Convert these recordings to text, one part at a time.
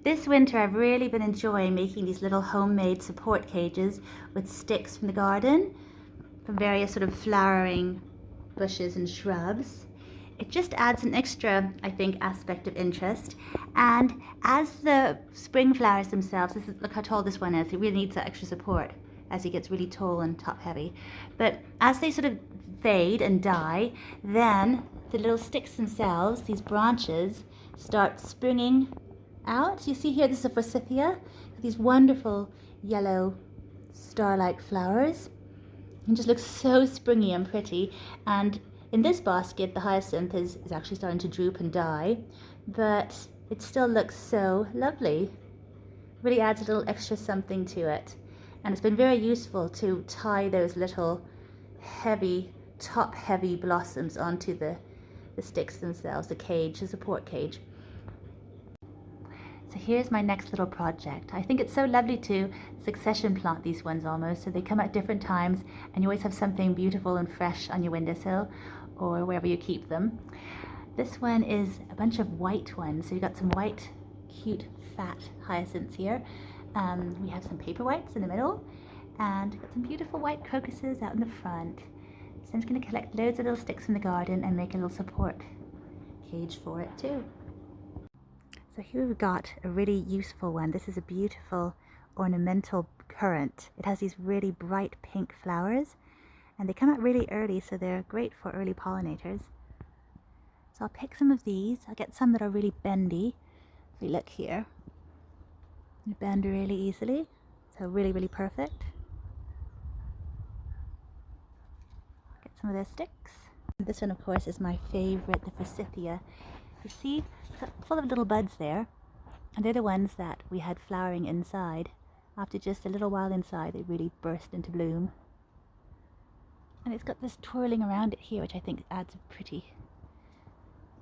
This winter I've really been enjoying making these little homemade support cages with sticks from the garden, from various sort of flowering bushes and shrubs. It just adds an extra, I think, aspect of interest. And as the spring flowers themselves, look how tall this one is, it really needs that extra support as he gets really tall and top heavy. But as they sort of fade and die, then the little sticks themselves, these branches, start springing out. You see here, this is a forsythia, these wonderful yellow star-like flowers. It just looks so springy and pretty. And in this basket, the hyacinth is actually starting to droop and die, but it still looks so lovely. Really adds a little extra something to it. And it's been very useful to tie those little heavy, top-heavy blossoms onto the sticks themselves, the cage, the support cage. So here's my next little project. I think it's so lovely to succession plant these ones almost, so they come at different times and you always have something beautiful and fresh on your windowsill or wherever you keep them. This one is a bunch of white ones, so you've got some white, cute, fat hyacinths here. We have some paper whites in the middle, and got some beautiful white crocuses out in the front. So I'm just going to collect loads of little sticks from the garden and make a little support cage for it too. So here we've got a really useful one. This is a beautiful ornamental currant. It has these really bright pink flowers, and they come out really early, so they're great for early pollinators. So I'll pick some of these. I'll get some that are really bendy. If we look here, they bend really easily, so really, really perfect. Get some of those sticks. This one, of course, is my favorite, the forsythia. You see, it's full of little buds there, and they're the ones that we had flowering inside. After just a little while inside, they really burst into bloom. And it's got this twirling around it here, which I think adds a pretty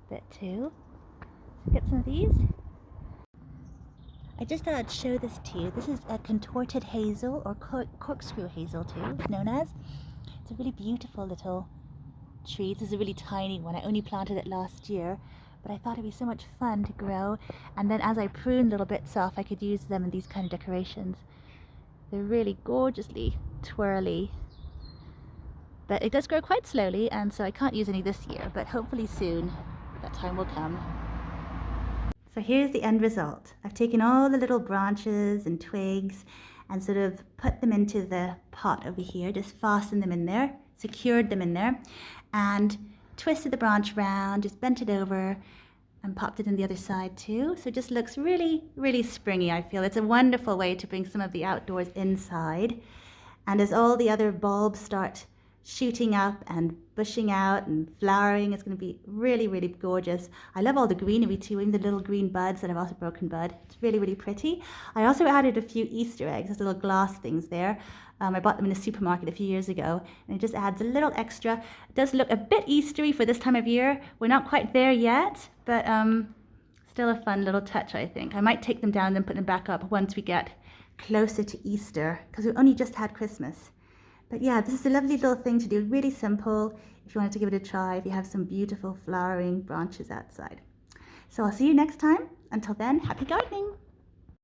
bit too. So get some of these. I just thought I'd show this to you. This is a contorted hazel, or corkscrew hazel too, it's known as. It's a really beautiful little tree. This is a really tiny one. I only planted it last year, but I thought it'd be so much fun to grow. And then as I prune little bits off, I could use them in these kind of decorations. They're really gorgeously twirly. But it does grow quite slowly, and so I can't use any this year, but hopefully soon that time will come. So here's the end result. I've taken all the little branches and twigs and sort of put them into the pot over here, just fastened them in there, secured them in there, and twisted the branch round, just bent it over and popped it in the other side too. So it just looks really, really springy, I feel. It's a wonderful way to bring some of the outdoors inside. And as all the other bulbs start shooting up and bushing out and flowering, it's going to be really, really gorgeous. I love all the greenery too, even the little green buds that have also broken bud. It's really, really pretty. I also added a few Easter eggs, those little glass things there. I bought them in a supermarket a few years ago, and it just adds a little extra. It does look a bit Eastery for this time of year. We're not quite there yet, but still a fun little touch, I think. I might take them down and then put them back up once we get closer to Easter, because we've only just had Christmas. But yeah, this is a lovely little thing to do, really simple if you wanted to give it a try, if you have some beautiful flowering branches outside. So I'll see you next time. Until then, happy gardening!